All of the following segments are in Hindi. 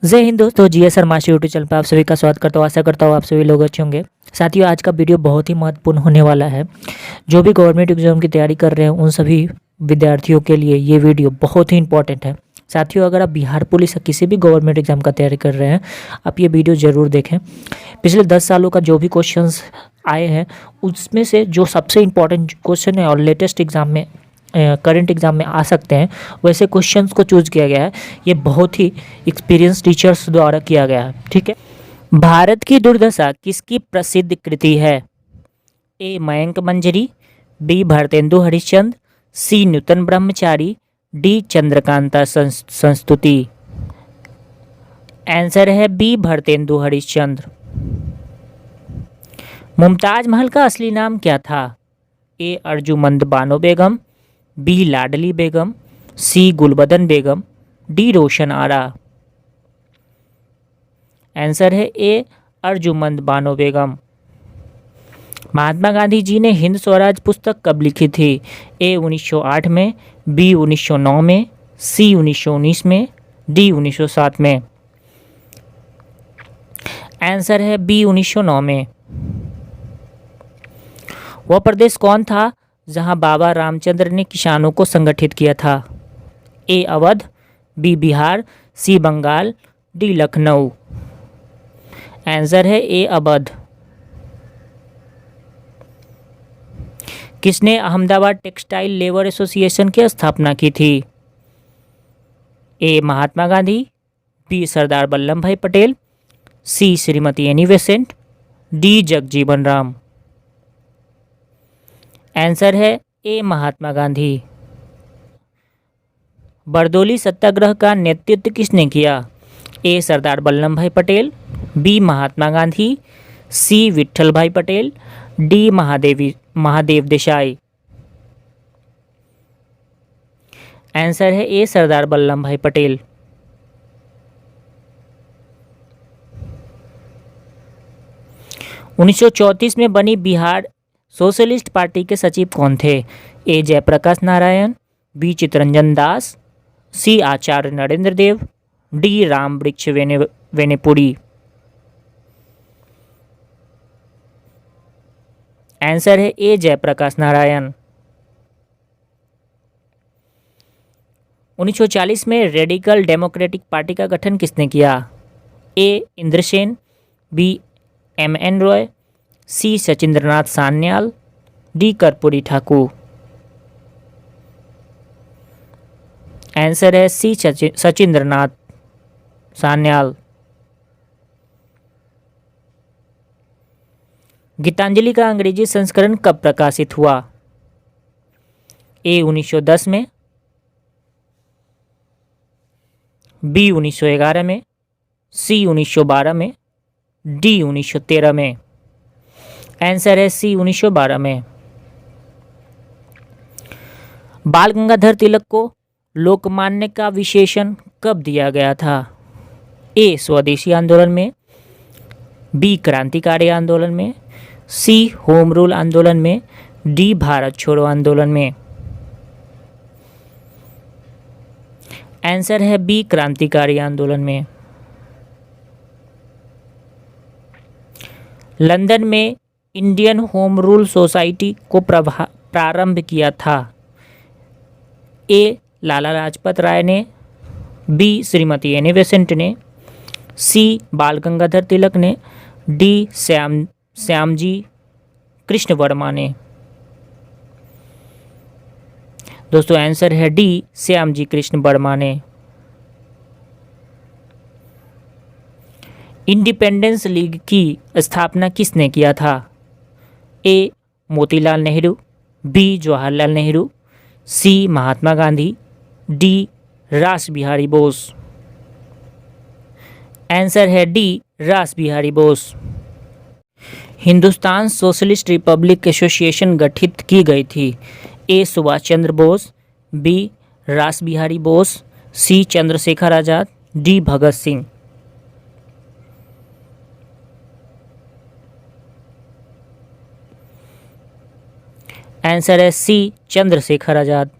जय हिंद दोस्तों, जीएसआर मास्टर यूट्यूब चैनल पर आप सभी का स्वागत करता हूँ। आशा करता हूँ आप सभी लोग अच्छे होंगे। साथियों, आज का वीडियो बहुत ही महत्वपूर्ण होने वाला है। जो भी गवर्नमेंट एग्जाम की तैयारी कर रहे हैं उन सभी विद्यार्थियों के लिए ये वीडियो बहुत ही इंपॉर्टेंट है। साथियों, अगर आप बिहार पुलिस या किसी भी गवर्नमेंट एग्जाम का तैयारी कर रहे हैं, आप ये वीडियो ज़रूर देखें। पिछले 10 सालों का जो भी क्वेश्चन आए हैं उसमें से जो सबसे इम्पोर्टेंट क्वेश्चन है और लेटेस्ट एग्जाम में करंट एग्जाम में आ सकते हैं वैसे क्वेश्चंस को चूज किया गया है। ये बहुत ही एक्सपीरियंस टीचर्स द्वारा किया गया है। ठीक है। भारत की दुर्दशा किसकी प्रसिद्ध कृति है? ए मयंक मंजरी, बी भारतेंदु हरिश्चंद्र, सी नूतन ब्रह्मचारी, डी चंद्रकांता संस्तुति। आंसर है बी भारतेंदु हरिश्चंद्र। मुमताज महल का असली नाम क्या था? ए अर्जुमंद बानो बेगम, बी लाडली बेगम, सी गुलबदन बेगम, डी रोशन आरा। आंसर है ए अर्जुमंद बानो बेगम। महात्मा गांधी जी ने हिंद स्वराज पुस्तक कब लिखी थी? ए 1908 में, बी 1909 में, सी 1919 में, डी 1907 में। आंसर है बी 1909 में। वह प्रदेश कौन था जहां बाबा रामचंद्र ने किसानों को संगठित किया था? ए अवध, बी बिहार, सी बंगाल, डी लखनऊ। आंसर है ए अवध। किसने अहमदाबाद टेक्सटाइल लेबर एसोसिएशन की स्थापना की थी? A Mahatma Gandhi, B Sardar Vallabh Bhai Patel, C Shrimati Annie Besant, D Jagjivan Ram. Answer है ए महात्मा गांधी। बरदौली सत्याग्रह का नेतृत्व किसने किया? ए सरदार वल्लभ भाई पटेल, बी महात्मा गांधी, सी विट्ठल भाई पटेल, डी महादेव देसाई। आंसर है ए सरदार वल्लभ भाई पटेल। उन्नीस सौ 34 में बनी बिहार सोशलिस्ट पार्टी के सचिव कौन थे? ए जयप्रकाश नारायण, बी चितरंजन दास, सी आचार्य नरेंद्र देव, डी राम वृक्ष वेनेपुरी। आंसर है ए जयप्रकाश नारायण। 1940 में रेडिकल डेमोक्रेटिक पार्टी का गठन किसने किया? ए इंद्रसेन, बी एम.एन. रॉय, सी सचिंद्रनाथ सान्याल, डी कर्पूरी ठाकुर। आंसर है सी सचिंद्रनाथ सान्याल। गीतांजलि का अंग्रेजी संस्करण कब प्रकाशित हुआ? ए 1910 में, बी 1911 में, सी 1912 में, डी 1913 में। आंसर है सी 1912 में। बाल गंगाधर तिलक को लोकमान्य का विशेषण कब दिया गया था? ए स्वदेशी आंदोलन में, बी क्रांतिकारी आंदोलन में, सी होम रूल आंदोलन में, डी भारत छोड़ो आंदोलन में। आंसर है बी क्रांतिकारी आंदोलन में। लंदन में इंडियन होम रूल सोसाइटी को प्रारंभ किया था? ए लाला लाजपत राय ने, बी श्रीमती एनी बेसेंट ने, सी बाल गंगाधर तिलक ने, डी श्यामजी कृष्ण वर्मा ने। दोस्तों आंसर है डी श्यामजी कृष्ण वर्मा ने। इंडिपेंडेंस लीग की स्थापना किसने किया था? ए मोतीलाल नेहरू, बी जवाहरलाल नेहरू, सी महात्मा गांधी, डी रास बिहारी बोस। आंसर है डी रास Bihari Bose. Hindustan socialist Republic association गठित की गई थी? ए सुभाष चंद्र बोस, बी रास बिहारी बोस, सी चंद्रशेखर आजाद, डी भगत सिंह। आंसर है सी चंद्रशेखर आजाद।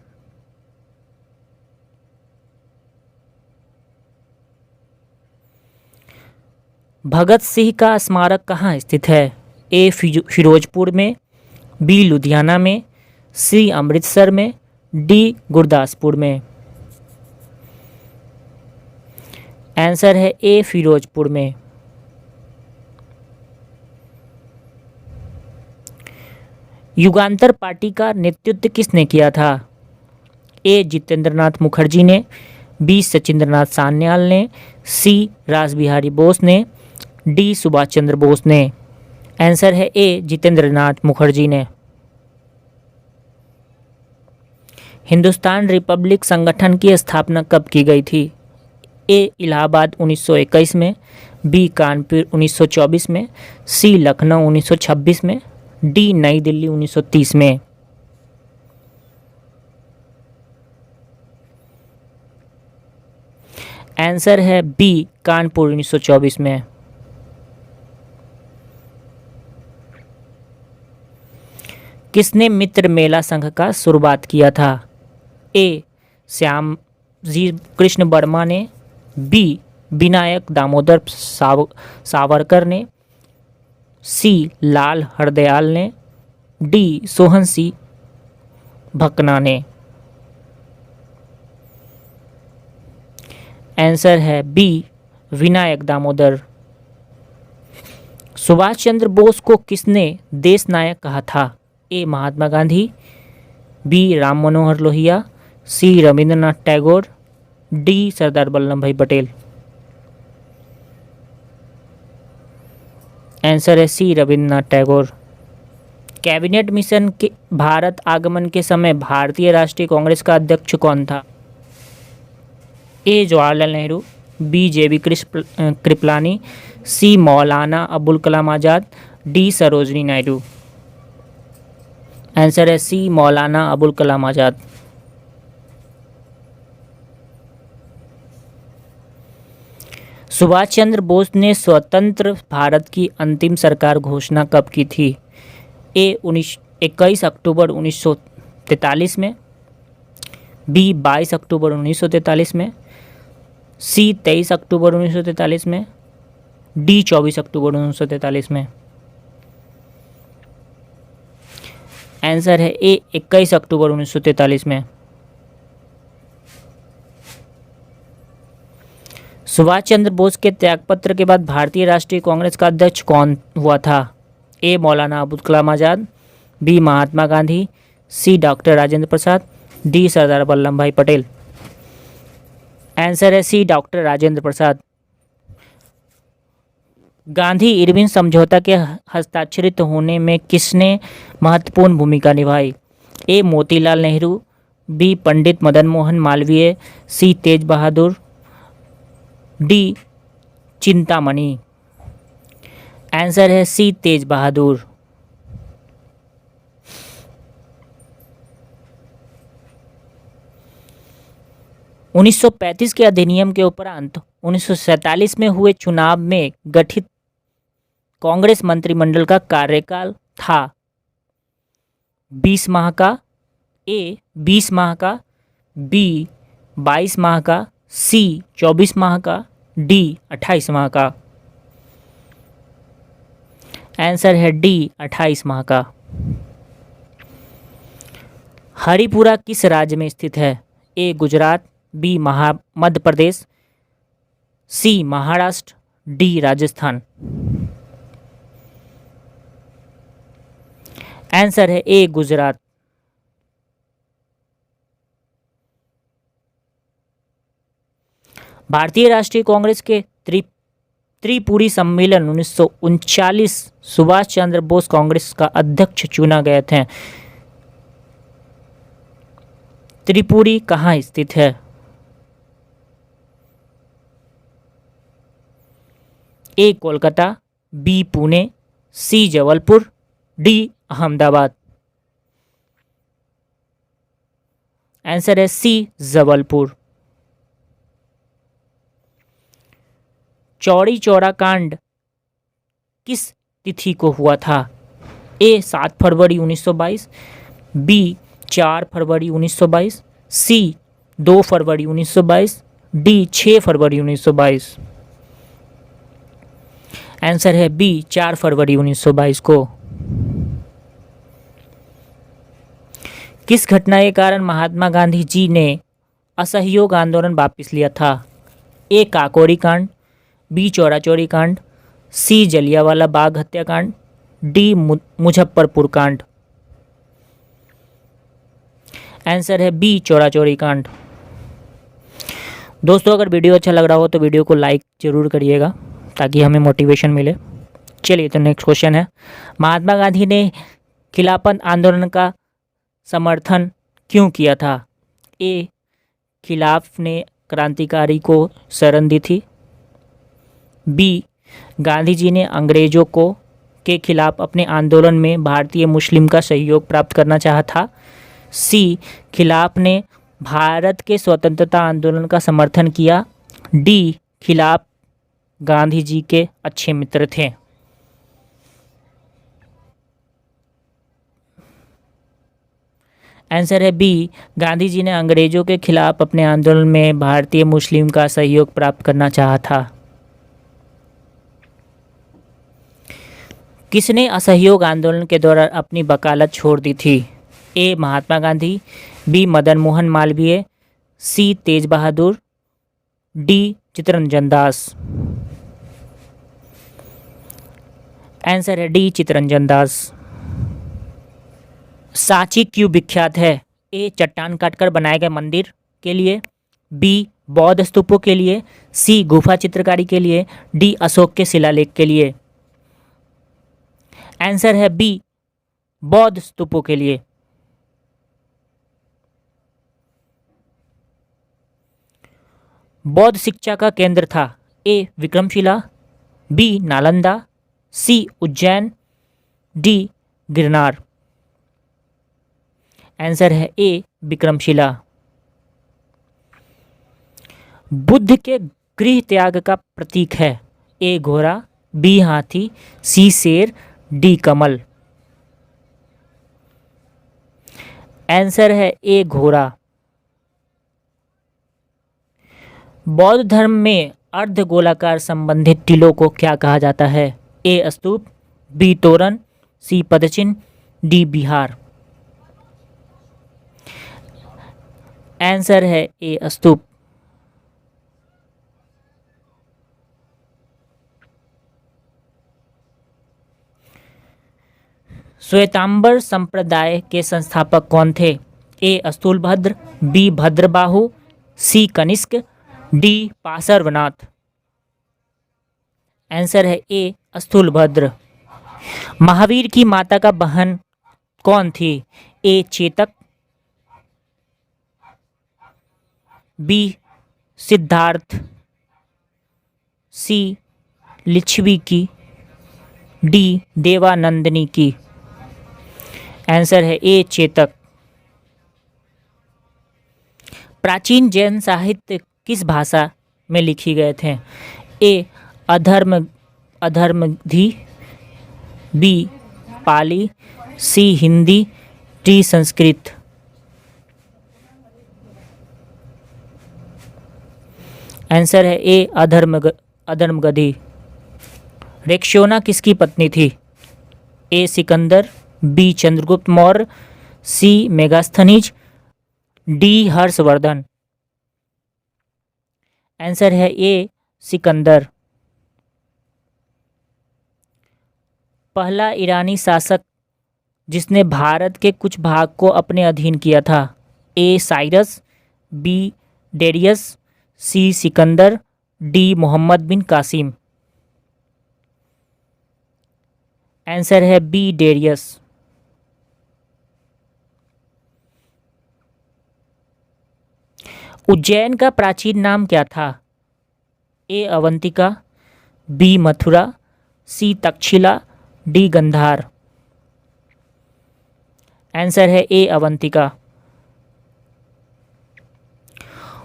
भगत सिंह का स्मारक कहाँ स्थित है? ए फिरोजपुर में, बी लुधियाना में, सी अमृतसर में, डी गुरदासपुर में। आंसर है ए फिरोजपुर में। युगांतर पार्टी का नेतृत्व किसने किया था? ए जितेंद्रनाथ मुखर्जी ने, बी सचिंद्रनाथ सान्याल ने, सी रासबिहारी बोस ने, डी सुभाष चंद्र बोस ने। आंसर है ए जितेंद्रनाथ मुखर्जी ने। हिंदुस्तान रिपब्लिक संगठन की स्थापना कब की गई थी? ए इलाहाबाद 1921 में, बी कानपुर 1924 में, सी लखनऊ 1926 में, डी नई दिल्ली 1930 में। आंसर है बी कानपुर 1924 में। किसने मित्र मेला संघ का शुरुआत किया था? ए श्यामजी कृष्ण वर्मा ने, बी विनायक दामोदर सावरकर ने, सी लाल हरदयाल ने, डी सोहन सिंह भकना ने। आंसर है बी विनायक दामोदर। सुभाष चंद्र बोस को किसने देश नायक कहा था? ए महात्मा गांधी, बी राम मनोहर लोहिया, सी रविंद्रनाथ टैगोर, डी सरदार वल्लभ भाई पटेल। आंसर है सी रविंद्रनाथ टैगोर। कैबिनेट मिशन के भारत आगमन के समय भारतीय राष्ट्रीय कांग्रेस का अध्यक्ष कौन था? ए जवाहरलाल नेहरू, बी जे.बी. कृपलानी, सी मौलाना अबुल कलाम आज़ाद, डी सरोजनी नायडू। आंसर है सी मौलाना अबुल कलाम आज़ाद। सुभाष चंद्र बोस ने स्वतंत्र भारत की अंतिम सरकार घोषणा कब की थी? ए 21 अक्टूबर 1943 में, बी 22 अक्टूबर 1943 में, सी 23 अक्टूबर 1943 में, डी 24 अक्टूबर 1943 में। आंसर है ए 21 अक्टूबर 1943 में। सुभाष चंद्र बोस के त्यागपत्र के बाद भारतीय राष्ट्रीय कांग्रेस का अध्यक्ष कौन हुआ था? ए मौलाना अबुल कलाम आज़ाद, बी महात्मा गांधी, सी डॉक्टर राजेंद्र प्रसाद, डी सरदार वल्लभ भाई पटेल। आंसर है सी डॉक्टर राजेंद्र प्रसाद। गांधी इरविन समझौता के हस्ताक्षरित होने में किसने महत्वपूर्ण भूमिका निभाई? ए मोतीलाल नेहरू, बी पंडित मदन मोहन मालवीय, सी तेज बहादुर, डी चिंतामणि। आंसर है सी तेज बहादुर। उन्नीस 1935 के अधिनियम के उपरांत 1947 में हुए चुनाव में गठित कांग्रेस मंत्रिमंडल का कार्यकाल था 20 माह का, ए 20 माह का, बी 22 माह का, सी 24 माह का, डी 28 माह का। आंसर है डी 28 माह का। हरिपुरा किस राज्य में स्थित है? ए गुजरात, बी मध्य प्रदेश, सी महाराष्ट्र, डी राजस्थान। आंसर है ए गुजरात। भारतीय राष्ट्रीय कांग्रेस के त्रिपुरी सम्मेलन 1939 सुभाष चंद्र बोस कांग्रेस का अध्यक्ष चुना गए थे। त्रिपुरी कहाँ स्थित है? ए कोलकाता, बी पुणे, सी जबलपुर, डी अहमदाबाद। आंसर है सी जबलपुर। चौरी चौरा कांड किस तिथि को हुआ था? ए 7 फरवरी 1922, बी 4 फरवरी 1922, सी 2 फरवरी 1922, डी 6 फरवरी 1922। आंसर है बी 4 फरवरी 1922 को। किस घटना के कारण महात्मा गांधी जी ने असहयोग आंदोलन वापस लिया था? ए काकोरी कांड, बी चौरा चौरी कांड, सी जलियांवाला बाग हत्याकांड, डी मुजफ्फरपुर कांड। आंसर है बी चौरा चौरी कांड। दोस्तों, अगर वीडियो अच्छा लग रहा हो तो वीडियो को लाइक ज़रूर करिएगा ताकि हमें मोटिवेशन मिले। चलिए तो नेक्स्ट क्वेश्चन है, महात्मा गांधी ने खिलाफत आंदोलन का समर्थन क्यों किया था? ए खिलाफ ने क्रांतिकारी को शरण दी थी, बी गांधी जी ने अंग्रेजों को के खिलाफ अपने आंदोलन में भारतीय मुस्लिम का सहयोग प्राप्त करना चाहा था, सी खिलाफ ने भारत के स्वतंत्रता आंदोलन का समर्थन किया, डी खिलाफ गांधी जी के अच्छे मित्र थे। आंसर है बी गांधी जी ने अंग्रेजों के खिलाफ अपने आंदोलन में भारतीय मुस्लिम का सहयोग प्राप्त करना चाहा था। किसने असहयोग आंदोलन के दौरान अपनी वकालत छोड़ दी थी? A Mahatma Gandhi, B Madan Mohan Malviya, C Tej Bahadur, D Chittaranjan Das. Answer है डी चित्तरंजन दास। सांची क्यों विख्यात है? ए चट्टान काटकर बनाए गए मंदिर के लिए, बी बौद्ध स्तूपों के लिए, सी गुफा चित्रकारी के लिए, डी अशोक के शिलालेख के लिए। आंसर है बी बौद्ध स्तूपों के लिए। बौद्ध शिक्षा का केंद्र था? ए विक्रमशिला, बी नालंदा, सी उज्जैन, डी गिरनार। आंसर है ए विक्रमशिला। बुद्ध के गृह त्याग का प्रतीक है? ए घोड़ा, बी हाथी, सी शेर, डी कमल। आंसर है ए घोड़ा। बौद्ध धर्म में अर्धगोलाकार संबंधित टीलों को क्या कहा जाता है? ए स्तूप, बी तोरण, सी पदचिन्ह, डी बिहार। आंसर है ए स्तूप। श्वेतांबर संप्रदाय के संस्थापक कौन थे? ए स्थूलभद्र, बी भद्रबाहु, सी कनिष्क, डी पार्श्वनाथ। आंसर है ए स्थूलभद्र। महावीर की माता का बहन कौन थी? ए चेतक, बी सिद्धार्थ, सी लिच्छवी की, डी देवानंदिनी की। आंसर है ए चेतक। प्राचीन जैन साहित्य किस भाषा में लिखी गए थे? ए अधर्मधी, बी पाली, सी हिंदी, डी संस्कृत। आंसर है ए अधर्मगधी। रेक्सोना किसकी पत्नी थी? ए सिकंदर, बी चंद्रगुप्त मौर्य, सी मेगास्थनीज, डी हर्षवर्धन। आंसर है ए सिकंदर। पहला ईरानी शासक जिसने भारत के कुछ भाग को अपने अधीन किया था? ए साइरस, बी डेरियस, सी सिकंदर, डी मोहम्मद बिन कासिम। आंसर है बी डेरियस। उज्जैन का प्राचीन नाम क्या था? ए अवंतिका, बी मथुरा, सी तक्षशिला, डी गंधार। आंसर है ए अवंतिका।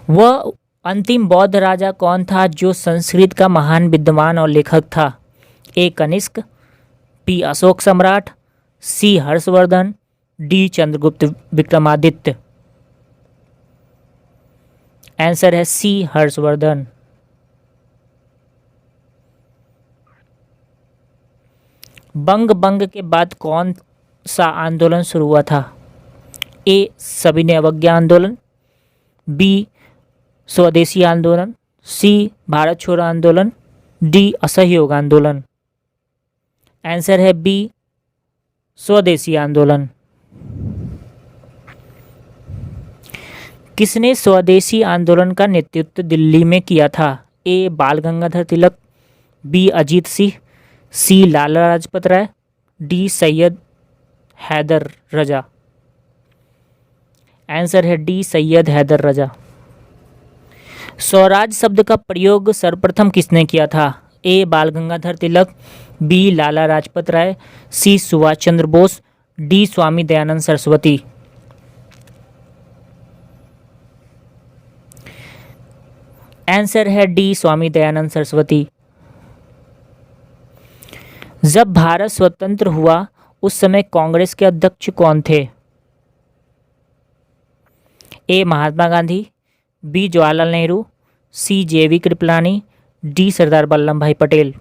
वह अंतिम बौद्ध राजा कौन था जो संस्कृत का महान विद्वान और लेखक था? ए कनिष्क, बी अशोक सम्राट, सी हर्षवर्धन, डी चंद्रगुप्त विक्रमादित्य। आंसर है सी हर्षवर्धन। बंग के बाद कौन सा आंदोलन शुरू हुआ था? ए सविनय अवज्ञा आंदोलन, बी स्वदेशी आंदोलन, सी भारत छोड़ो आंदोलन, डी असहयोग आंदोलन। आंसर है बी स्वदेशी आंदोलन। किसने स्वदेशी आंदोलन का नेतृत्व दिल्ली में किया था? ए बाल गंगाधर तिलक, बी अजीत सिंह, सी लाला लाजपत राय, डी सैयद हैदर रजा। आंसर है डी सैयद हैदर रजा। स्वराज शब्द का प्रयोग सर्वप्रथम किसने किया था? ए बाल गंगाधर तिलक, बी लाला लाजपत राय, सी सुभाष चंद्र बोस, डी स्वामी दयानंद सरस्वती। आंसर है डी स्वामी दयानंद सरस्वती। जब भारत स्वतंत्र हुआ उस समय कांग्रेस के अध्यक्ष कौन थे? ए महात्मा गांधी, बी जवाहरलाल नेहरू, सी जेवी कृपलानी, डी सरदार वल्लभ भाई पटेल।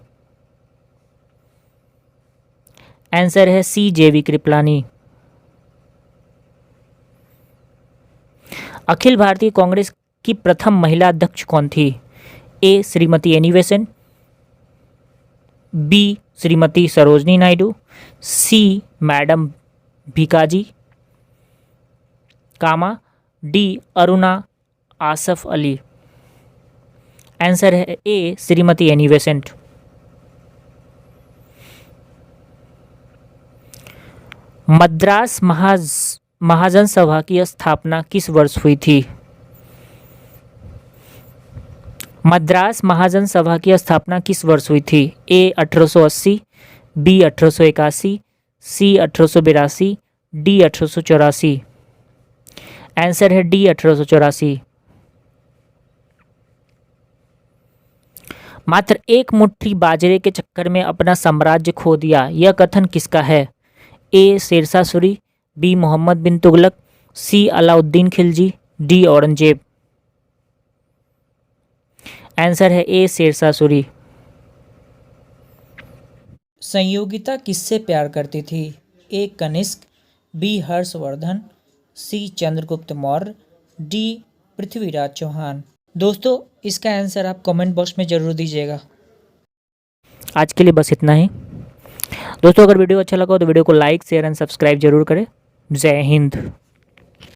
आंसर है सी जेवी कृपलानी। अखिल भारतीय कांग्रेस की प्रथम महिला अध्यक्ष कौन थी? A Shrimati Annie Besant, B Shrimati Sarojini Naidu, C madam Bhikaji Cama, D Aruna Asaf Ali. Answer है A Shrimati Annie Besant. Madras Mahajan Sabha की स्थापना किस वर्ष हुई थी? मद्रास महाजन सभा की स्थापना किस वर्ष हुई थी? ए 1880, बी 1881, सी 1882, डी 1884। आंसर है डी 1884। मात्र एक मुट्ठी बाजरे के चक्कर में अपना साम्राज्य खो दिया, यह कथन किसका है? ए शेरशाह सूरी, बी मोहम्मद बिन तुगलक, सी अलाउद्दीन खिलजी, डी औरंगजेब। आंसर है ए शेरशाह सूरी। संयोगिता किससे प्यार करती थी? ए कनिष्क, बी हर्षवर्धन, सी चंद्रगुप्त मौर्य, डी पृथ्वीराज चौहान। दोस्तों इसका आंसर आप कमेंट बॉक्स में ज़रूर दीजिएगा। आज के लिए बस इतना ही। दोस्तों अगर वीडियो अच्छा लगा हो तो वीडियो को लाइक शेयर एंड सब्सक्राइब जरूर करें। जय हिंद।